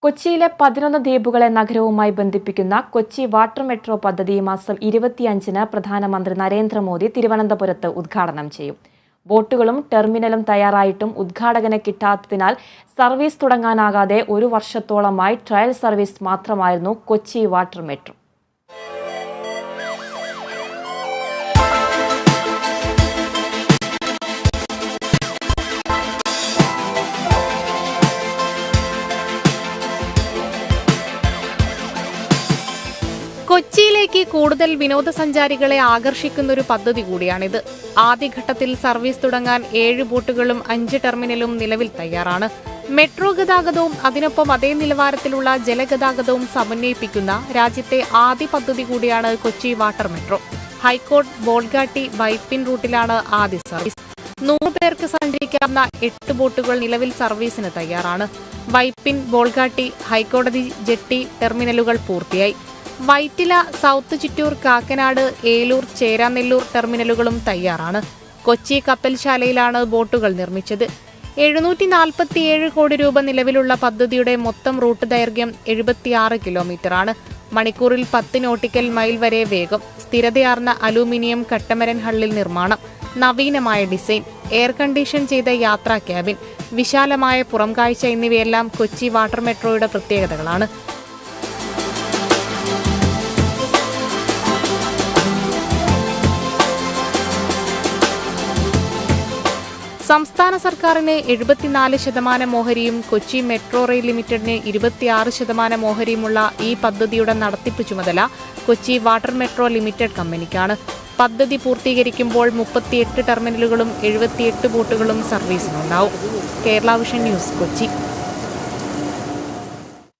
കൊച്ചിയിലെ 11 ദ്വീപുകളെ നഗരവുമായി ബന്ധിപ്പിക്കുന്ന Kochi water metro പദ്ധതി മാസം 25-ന് പ്രധാനമന്ത്രി നരേന്ദ്രമോദി തിരുവനന്തപുരത്ത് ഉദ്ഘാടനം ചെയ്യും. ബോട്ടുകളും ടെർമിനലും തയ്യാറായിട്ടും ഉദ്ഘാടകനെ കിട്ടാത്തതിനാൽ സർവീസ് തുടങ്ങാനാകാതെ 1 വർഷത്തോളമായി ട്രയൽ സർവീസ് മാത്രമായിരുന്നു കൊച്ചി വാട്ടർ മെട്രോ. കൊച്ചിയിലേക്ക് കൂടുതൽ വിനോദസഞ്ചാരികളെ ആകർഷിക്കുന്നൊരു പദ്ധതി കൂടിയാണിത്. ആദ്യഘട്ടത്തിൽ സർവീസ് തുടങ്ങാൻ 7 ബോട്ടുകളും 5 ടെർമിനലും നിലവിൽ തയ്യാറാണ്. മെട്രോ ഗതാഗതവും അതിനൊപ്പം അതേ നിലവാരത്തിലുള്ള ജലഗതാഗതവും സമന്വയിപ്പിക്കുന്ന രാജ്യത്തെ ആദ്യ പദ്ധതി കൂടിയാണ് Kochi water metro. High court Bolgatty Vypin റൂട്ടിലാണ് ആദ്യ സർവീസ്. 100 പേർക്ക് സഞ്ചരിക്കാവുന്ന 8 ബോട്ടുകൾ നിലവിൽ സർവീസിന് തയ്യാറാണ്. വൈപ്പിൻ, ബോൾഗാട്ടി, ഹൈക്കോടതി ജെട്ടി ടെർമിനലുകൾ പൂർത്തിയായി. വൈറ്റില, സൗത്ത് ചിറ്റൂർ, കാക്കനാട്, ഏലൂർ, ചേരാനെല്ലൂർ ടെർമിനലുകളും തയ്യാറാണ്. കൊച്ചി കപ്പൽശാലയിലാണ് ബോട്ടുകൾ നിർമ്മിച്ചത്. 747 കോടി രൂപ നിലവിലുള്ള പദ്ധതിയുടെ മൊത്തം റൂട്ട് ദൈർഘ്യം 76 കിലോമീറ്ററാണ്. മണിക്കൂറിൽ 10 നോട്ടിക്കൽ മൈൽ വരെ വേഗം. സ്ഥിരതയാർന്ന അലൂമിനിയം കട്ടമരൻ ഹള്ളിൽ നിർമ്മാണം. നവീനമായ ഡിസൈൻ, എയർ കണ്ടീഷൻ ചെയ്ത യാത്രാ ക്യാബിൻ, വിശാലമായ പുറംകാഴ്ച എന്നിവയെല്ലാം കൊച്ചി വാട്ടർ മെട്രോയുടെ പ്രത്യേകതകളാണ്. സംസ്ഥാന സർക്കാരിന് 74% ഓഹരിയും കൊച്ചി മെട്രോ റെയിൽ ലിമിറ്റഡിന് 26% ഓഹരിയുമുള്ള ഈ പദ്ധതിയുടെ നടത്തിപ്പ് ചുമതല കൊച്ചി വാട്ടർ മെട്രോ ലിമിറ്റഡ് കമ്പനിക്കാണ്. പദ്ധതി പൂർത്തീകരിക്കുമ്പോൾ 38 ടെർമിനലുകളും 78 ബോട്ടുകളും സർവീസിനുണ്ടാവും. Kerala vision news, Kochi.